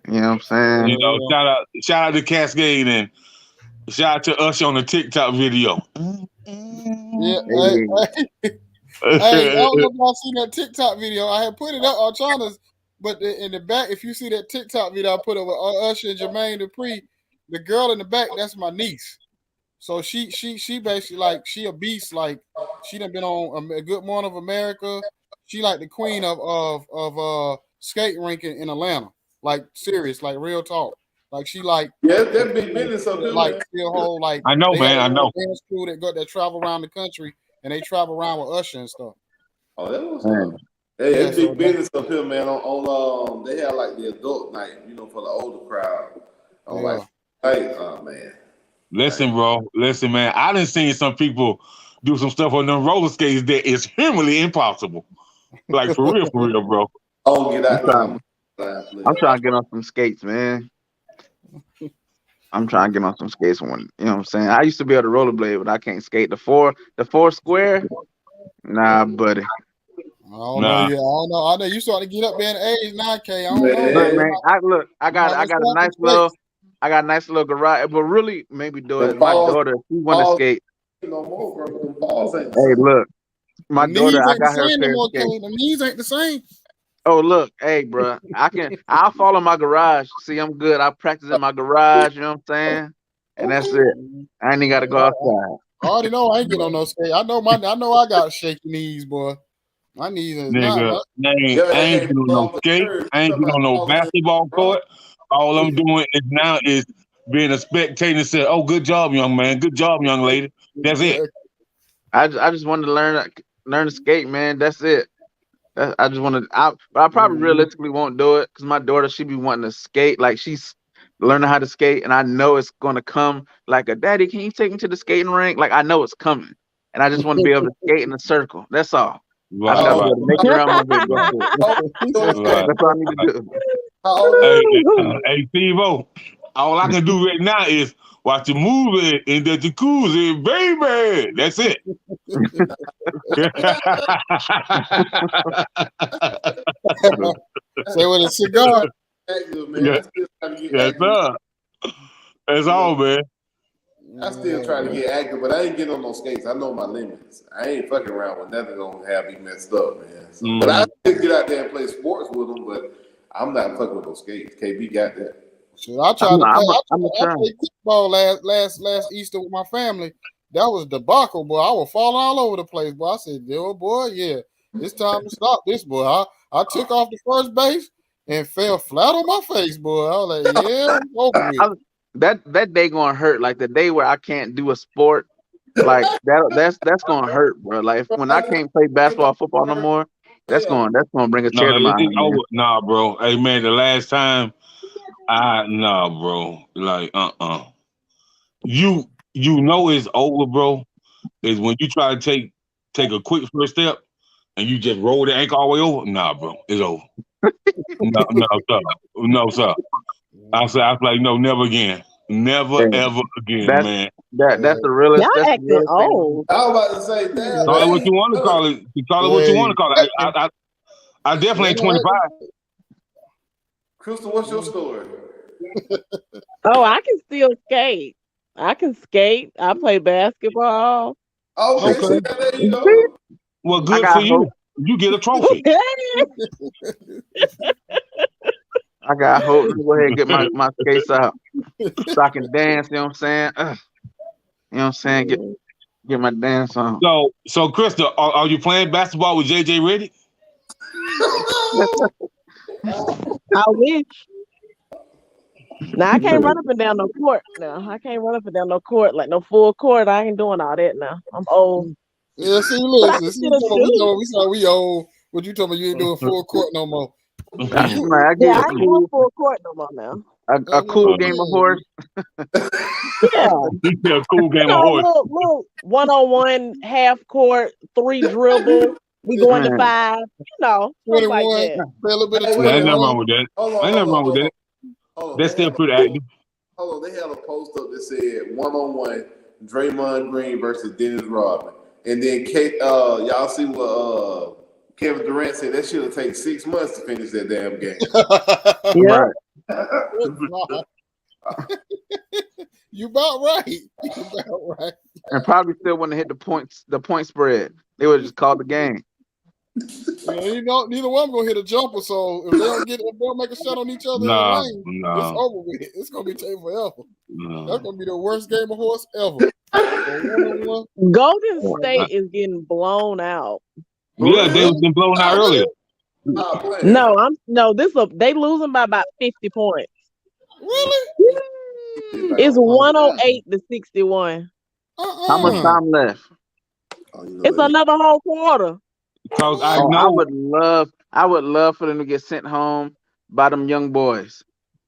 You know what I'm saying? You know, shout out to Cascade and shout out to Usher on the TikTok video. Yeah, hey, I don't know if y'all seen that TikTok video. I had put it up on China's, but in the back, if you see that TikTok video I put up with Usher and Jermaine Dupri, the girl in the back, that's my niece. So she basically like she a beast. Like she done been on a Good Morning of America. She like the queen of skate rink in Atlanta. Like serious, like real talk. Like she like that big business up there. Like still whole like I know, man. I know. Dance crew that travel around the country and they travel around with Usher and stuff. Oh, that was hey, it's big business up here, man. On they have like the adult night, you know, for the older crowd. Like, hey, oh man. Listen, bro. Listen, man. I done seen some people do some stuff on them roller skates that is humanly impossible. Like for real, bro. Oh, get out I'm trying to get on some skates, man. I'm trying to get on some skates one. You know what I'm saying? I used to be able to rollerblade, but I can't skate the four square. Nah, buddy. I don't know. I know you starting to get up there in age 9K. I don't know. Look, man, I got a nice little garage, but really maybe do it. My daughter, she want to skate. No more, bro. Hey, look, my daughter, I got her The knees ain't the same. Oh, look, hey, bro, I'll follow my garage. See, I'm good. I practice in my garage, you know what I'm saying? And that's it. I ain't even got to go outside. I already know I ain't get on no skate. I know I got shaky knees, boy. My knees is nigga, I ain't doing no skate. I ain't doing no basketball court. All I'm doing is being a spectator and say, "Oh, good job, young man. Good job, young lady." That's it. I just wanted to learn to skate, man. That's it. I just want to. I probably realistically won't do it because my daughter, she be wanting to skate. Like she's learning how to skate, and I know it's gonna come. Like a daddy, can you take me to the skating rink? Like I know it's coming, and I just want to be able to skate in a circle. That's all. Right. I just got to make it around my big brother. That's all I need to do. Hey, Steve-O, all I can do right now is watch a movie in the jacuzzi, baby. That's it. Say with a cigar. Yes, sir. That's all, man. I still try to get active, but I ain't getting on no skates. I know my limits. I ain't fucking around with nothing gonna have me messed up, man. So, but I still get out there and play sports with them, but I'm not fucking with those skates. KB got that. Shit, I tried to play kickball last Easter with my family. That was debacle, boy. I was falling all over the place, boy. I said, "Yo, boy, yeah, it's time to stop this, boy." I took off the first base and fell flat on my face, boy. I was like, "Yeah, over with." That day gonna hurt. Like the day where I can't do a sport, like that's gonna hurt, bro. Like when I can't play basketball, football no more, that's gonna bring a tear to my eye. Nah, bro. Hey, man, the last time. Bro. Like, You know it's over, bro. Is when you try to take a quick first step and you just roll the ankle all the way over. Nah, bro, it's over. No, sir. I was like, no, never again. Never, ever again, man. That's the realest. Y'all acting old. I was about to say, damn. Call it what you want to call it. You call it what you want to call it. I definitely ain't 25. Crystal, what's your story? Oh, I can still skate. I can skate. I play basketball. Okay, Okay. see, there you go. Well, I good got for you. hope. You get a trophy. I got hope. Let me go ahead and get my skates out so I can dance. You know what I'm saying? You know what I'm saying? Get my dance on. So Krista, are you playing basketball with JJ Reddick? I wish. Now I can't run up and down no court. Now I can't run up and down no court like no full court. I ain't doing all that now. I'm old. Yeah, see, But I listen, can see, still shoot. we saw we old. What you talking about? You ain't doing full court no more. Man, I Yeah, get I ain't doing full court no more now. a cool game of horse. Yeah. He said a cool You game of know, horse. little 1-on-1, half court, 3 dribble. We going to Man. 5. You know, stuff like 21, that. play a little bit of Hey, Ain't nothing 21. wrong with that. Ain't nothing wrong with that. Hold on. That's still pretty active. Hold on, they had a post up that said 1-on-1 Draymond Green versus Dennis Rodman. And then y'all see what Kevin Durant said that should have taken 6 months to finish that damn game. Yeah. Right. You about right. You about right. And probably still wouldn't hit the point spread. They would have just called the game. Yeah, you know, neither one gonna hit a jumper. So if they don't make a shot on each other in the lane, it's over with. It's gonna be taken forever. That's gonna be the worst game of horse ever. Golden State is getting blown out. Yeah, they was been blown out earlier. They losing by about 50 points. Really? It's 108 to 61. How much time left? It's another whole quarter. Because I would love for them to get sent home by them young boys.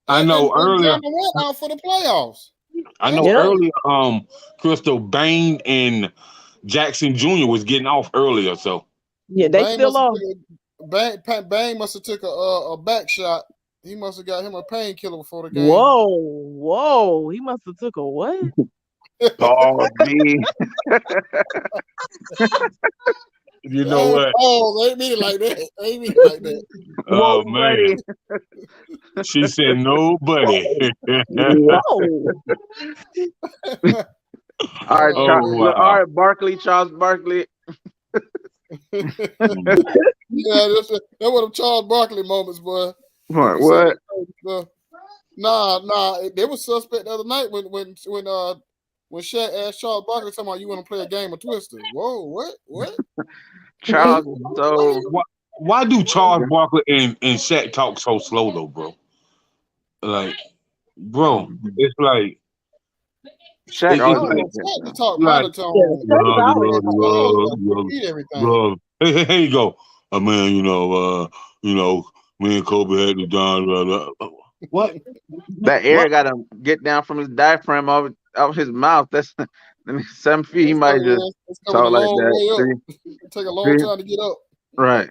I know earlier. Out for the playoffs. I know earlier. Crystal Bain and Jackson Jr. was getting off earlier, so yeah, they still off. Bain must have took a back shot. He must have got him a painkiller before the game. Whoa! He must have took a what? Oh, gee. You know what? Oh, they ain't mean it like that. They ain't mean it like that. Oh, man. She said nobody. Whoa. All right, Barkley, Charles Barkley. Yeah, that's one of them Charles Barkley moments, boy. What? Nah. They was suspect the other night when Shaq asked Charles Barkley, talking about, you want to play a game of Twister. Whoa, what? Charles, so why do Charles Barkley and Shaq talk so slow though, bro? Like, bro, it's like Shaq talk monotone. Bro, here you go. Man, me and Kobe had to down. What? That air got to get down from his diaphragm out his mouth. That's 7 feet. He might just talk like that. Take a long time to get up. Right.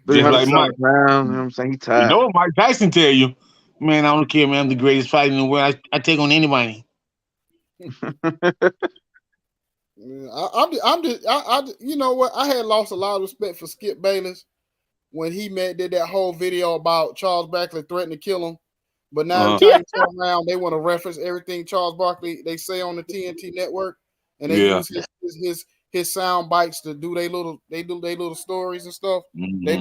Just like Mike. You know what I'm saying? He tired. You know what Mike Tyson tell you? Man, I don't care, man. I'm the greatest fighter in the world. I take on anybody. You know what? I had lost a lot of respect for Skip Bayless when he did that whole video about Charles Barkley threatening to kill him. But now every time they turn around, they want to reference everything Charles Barkley they say on the TNT network, and they use his sound bites to do their little stories and stuff. Mm-hmm. They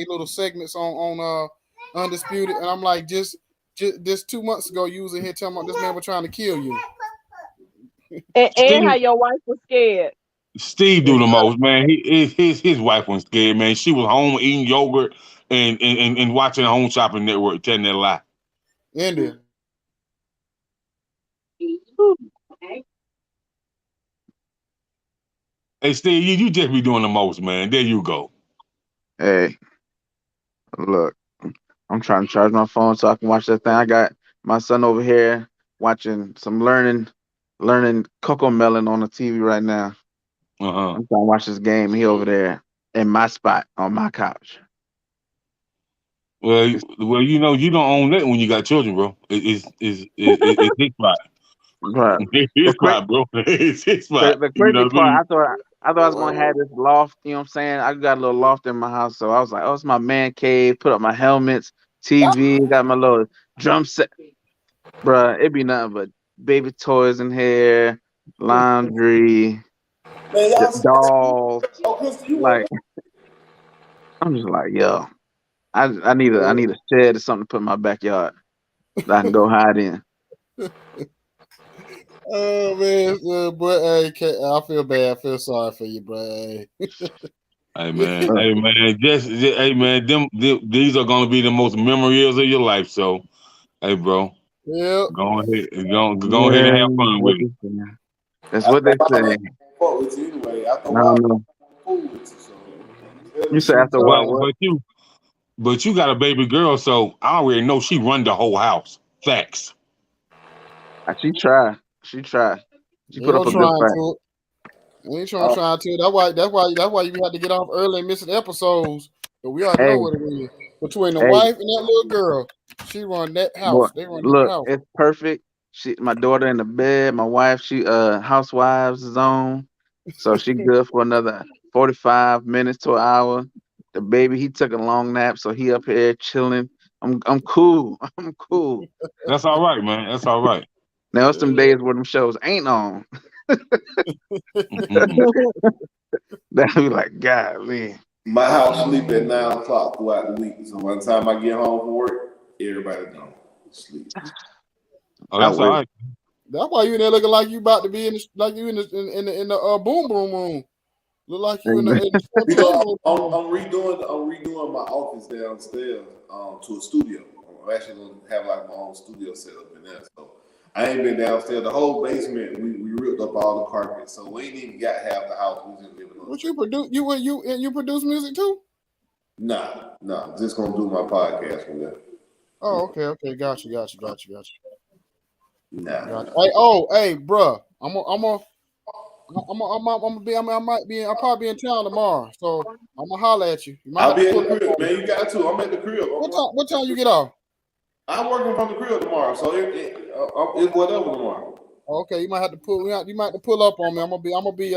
little segments on Undisputed, and I'm like, just 2 months ago, you was in here telling about this man was trying to kill you. And how your wife was scared. Steve do the most, man. His wife was scared, man. She was home eating yogurt and watching the Home Shopping Network, telling that lie. India. Hey, Steve, you just be doing the most, man. There you go. Hey, look, I'm trying to charge my phone so I can watch that thing. I got my son over here watching some learning Coco Melon on the TV right now. I'm trying to watch this game. He over there in my spot on my couch. Well, you know you don't own that when you got children, bro. It's his spot. Right. It's his spot, bro. It's his spot. The crazy part, I thought I was gonna have this loft. You know what I'm saying? I got a little loft in my house, so I was like, "Oh, it's my man cave." Put up my helmets, TV, got my little drum set. Bruh, it be nothing but baby toys in here, laundry, Man, y'all see dolls. oh, Crystal, you Like, want I'm just like, yo, I need a shed or something to put in my backyard that I can go hide in. Oh man, but hey, I feel bad. I feel sorry for you, bro. Hey. Hey man, hey man, these are gonna be the most memories of your life. So, hey bro, Yep. go ahead and have fun with it. That's what they say. fuck with you anyway. After a I while, don't know. fool with you. So You said after a But while, what? but you got a baby girl, so I already know she run the whole house. Facts. She tried. She tried. She put Ain't up no a good trying fight. to it. Ain't trying to. That's why you had to get off early and missing episodes. But we already Hey, know what it is. Between the hey, wife and that little girl, she run that boy, house. They run that look, house. it's perfect. My daughter in the bed. My wife, she housewives zone, so she good for another 45 minutes to an hour. The baby, he took a long nap, so he up here chilling. I'm cool. I'm cool. That's all right, man. That's all right. Now some days where them shows ain't on. That be like, golly. my house sleep at 9 o'clock throughout the week. So by the time I get home from work, everybody gone sleep. Oh, that's all right. That's why you in there looking like you about to be in the boom boom room. Look like you in the You know, I'm redoing my office downstairs to a studio. I'm actually gonna have like my own studio set up in there. So I ain't been downstairs. The whole basement, we ripped up all the carpet, so we ain't even got half the house. We just living on. What you produce? You produce music too? Nah. Just gonna do my podcast from there. Oh, okay. Got you. Nah. Hey, bruh. I'll probably be in town tomorrow, so I'm gonna holler at you. I'll be at the crib, man. You got to. I'm at the crib. What time you get off? I'm working from the crib tomorrow, so it's whatever tomorrow. Okay, you might have to pull up on me. I'm gonna be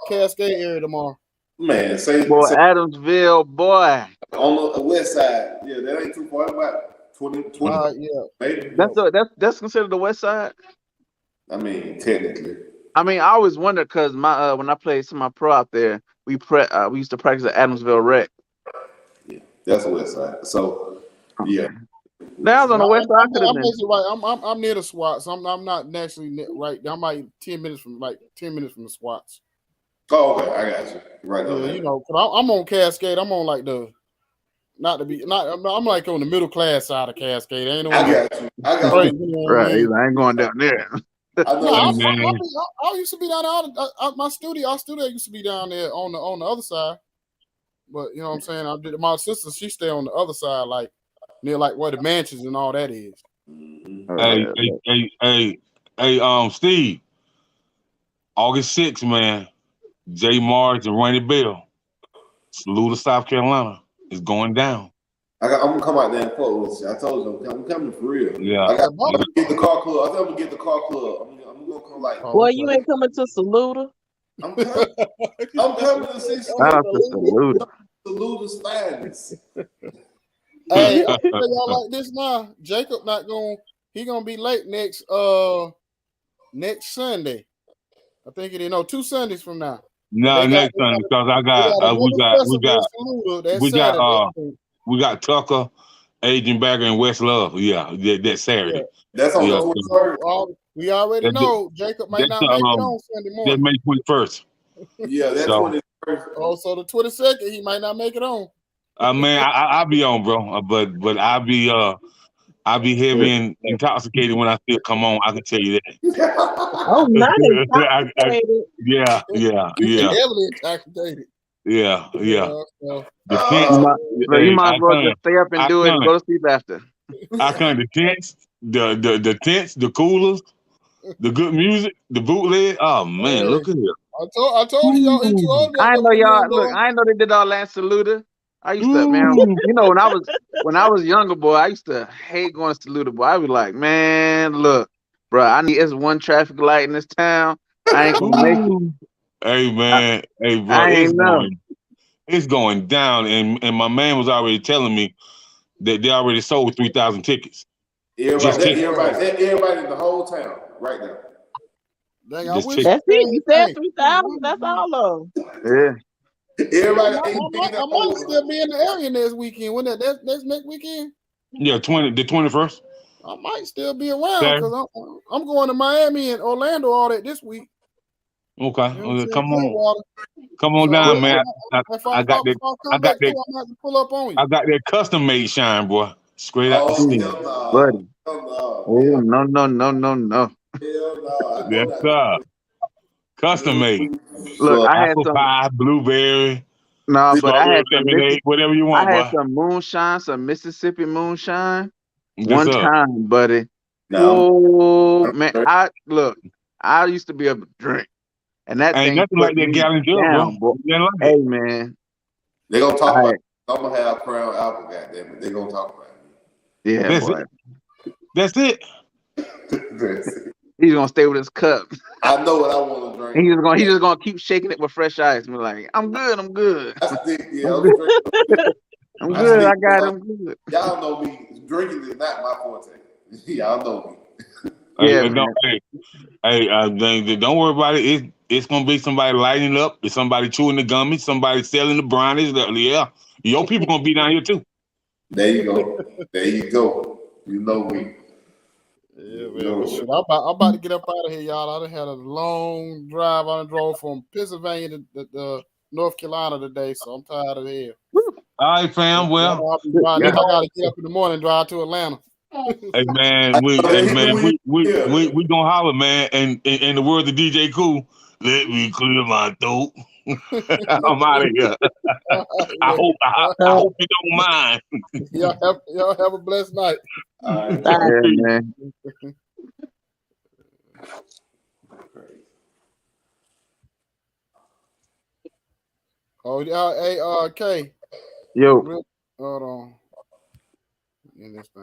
Cascade area tomorrow. Man, say Adamsville, boy. On the west side. Yeah, that ain't too far. About 20 yeah. maybe. That's considered the west side. I mean, technically. I mean, I always wonder because my when I played semi-pro out there, we used to practice at Adamsville Rec. Yeah, that's the west side. So, yeah. Now I was on the west side. I'm basically right. I'm near the SWATs. I'm not naturally right. I'm like 10 minutes from the SWATs. Oh, okay, I got you. Right Yeah, there. you know, I'm on Cascade. I'm on like I'm like on the middle class side of Cascade. I got you. Right, I ain't going down there. I used to be down there. Our studio used to be down there on the other side. But you know what I'm saying? My sister, she stay on the other side, like near like where the mansions and all that is. Hey, Steve. August 6th, man. Jay Marge and Randy Bell. Saluda, South Carolina. Is going down. I'm gonna come out there and fuck with you. I told you I'm coming for real. Yeah. I'm gonna get the car club. I think I'm gonna get the car club. I'm gonna come like. Well, you ain't coming to Saluda. I'm coming to see Saluda's finest. Hey, I'll tell y'all like this now. Jacob he gonna be late next Sunday. I think it is 2 Sundays from now. No, next Sunday because we got Tucker, Agent Bagger, and West Love. Yeah, that's Saturday. Yeah. That's on the 23rd. We already know Jacob might not make it on Sunday morning. That's May 21st. Yeah, that's 21st. Oh, so the 22nd he might not make it on. Man, I'll be on, bro. But I'll be heavy and intoxicated when I still come on. I can tell you that. Oh, not intoxicated. Yeah. Heavily intoxicated. Yeah. You might as well just stay up and do it and go to sleep after. I come the tents, the coolers, the good music, the bootleg. Oh man, look at here. I told you y'all. I know y'all. Look, I know they did all that Saluda. I used to, man. You know, when I was younger, boy, I used to hate going to Saluda, boy. I was like, man, look, bro, it's one traffic light in this town. I ain't gonna make it. Hey man, bro, it's going down, and my man was already telling me that they already sold 3,000 tickets. Everybody in the whole town right now. Dang, I Just wish. That's it. You said Hey, 3,000. That's all of them. Yeah. Everybody I ain't big might, enough. still be in the area next weekend. When that's next weekend, Yeah, the 21st. I might still be around Okay. because I'm going to Miami and Orlando all that this week. Okay. You know what I'm saying? Come on. Clearwater. Come on So down, man. if I got that. if I I come got back that. through, I'm gonna have to pull up on you. I got that custom made shine, boy. Straight out the Oh, city. hell no. Buddy. Hell no. Oh, no. Hell no. Yes, sir. Custom made. Look, I had Apple some. pie, blueberry, No, but I strawberry had some. lemonade, whatever you want, I had boy. some moonshine, some Mississippi moonshine. Yes, One sir. time, buddy. No. Whoa, man! I used to be able to drink, and that Ain't thing nothing put like that me gallon jug, down, bro. boy. Nothing like Hey, it. man. They're gonna talk I, about it. I'm gonna have Crown Apple, goddamn it. They're gonna talk about yeah, That's boy. it. That's it. it. He's gonna stay with his cup. I know what I want to drink. He's just gonna keep shaking it with fresh ice. And be like, I'm good. I stick, yeah, I'm I'm good. straight. I'm I good. stick I got to him good. Y'all know me. Drinking is not my forte. Y'all know me. Yeah, Hey, man. don't worry about it. It's gonna be somebody lighting up. It's somebody chewing the gummies. Somebody selling the brownies. Yeah, your people gonna be down here too. There you go. There you go. You know me. Yeah, man. Well, shit, I'm about to get up out of here, y'all. I done had a long drive. I done drove from Pennsylvania to North Carolina today, so I'm tired of here. All right, fam. Well, I'll be riding. Yeah. I gotta get up in the morning, and drive to Atlanta. hey man, we gonna holler, man. And in the words of DJ Cool, let me clear my throat. I'm out of here. I hope you don't mind. Y'all have a blessed night. All right. Yeah, man. Oh, yeah, hey, K. Yo. Hold on. In this thing.